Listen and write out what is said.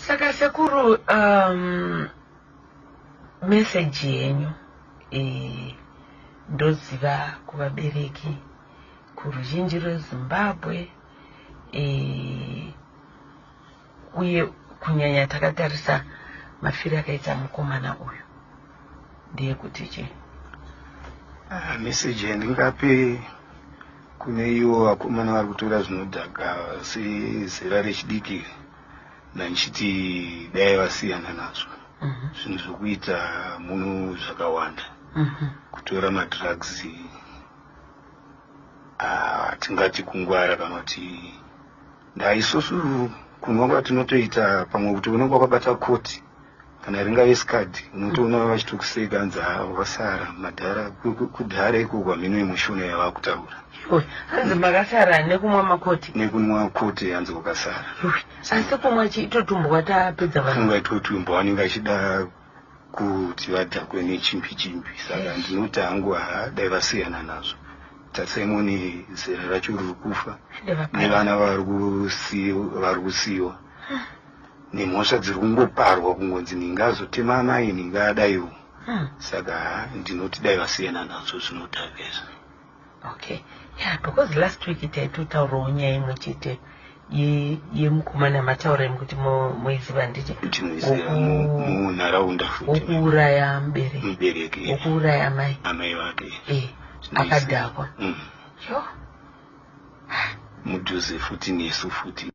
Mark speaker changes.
Speaker 1: Saka sekuru message yenyu ndoziva kuvabereki kuruzhinji rweZimbabwe uye kunyanya takatarisa mafiro akaita mukomana uyu ndeyekuti chii?
Speaker 2: Message yandingape kune ivo vakomana vari kutora zvinodhaka sezera rechidiki nandichiti dai vasiyana nazvo. Zvinhu zvokuita muno zvakawanda. Kutora madrugs tingati kungwara kana kuti isusu kunwa kwatinotoita pamwe kuti unenge wakabata koti kana ringave sikadhi unotoona vachitokuseka anzi wasara madhara kudhara iko kwamino mushona yavakutaura.
Speaker 1: Hanzi makasara nekumwa makoti?
Speaker 2: Nekunwa koti hanzi wakasara.
Speaker 1: Asi kumwa chitotumbwa tapedza
Speaker 2: vanhu totumbwa vanenge vachida kuti vadhakwe nechimbi. Saka ndinoti hangu dai vasiyana nazvo. Tatsemoni zera racho riri kufa nevana vari kusiyiwa nemhosva dziri kungoparwa kungonzi ningazotema amai ningadaiwo. Saka ndinoti dai vasiyana nazvo zvinodhakisa.
Speaker 1: Okay. Yeah, because last week taitotaurawo nyaya imwe chete yemukomana mataura kuti moiziva nditi
Speaker 2: munharaunda futi
Speaker 1: wokuuraya mubereki wokuuraya
Speaker 2: amai vake
Speaker 1: akadhakwa
Speaker 2: mudhuze futi nesu futi.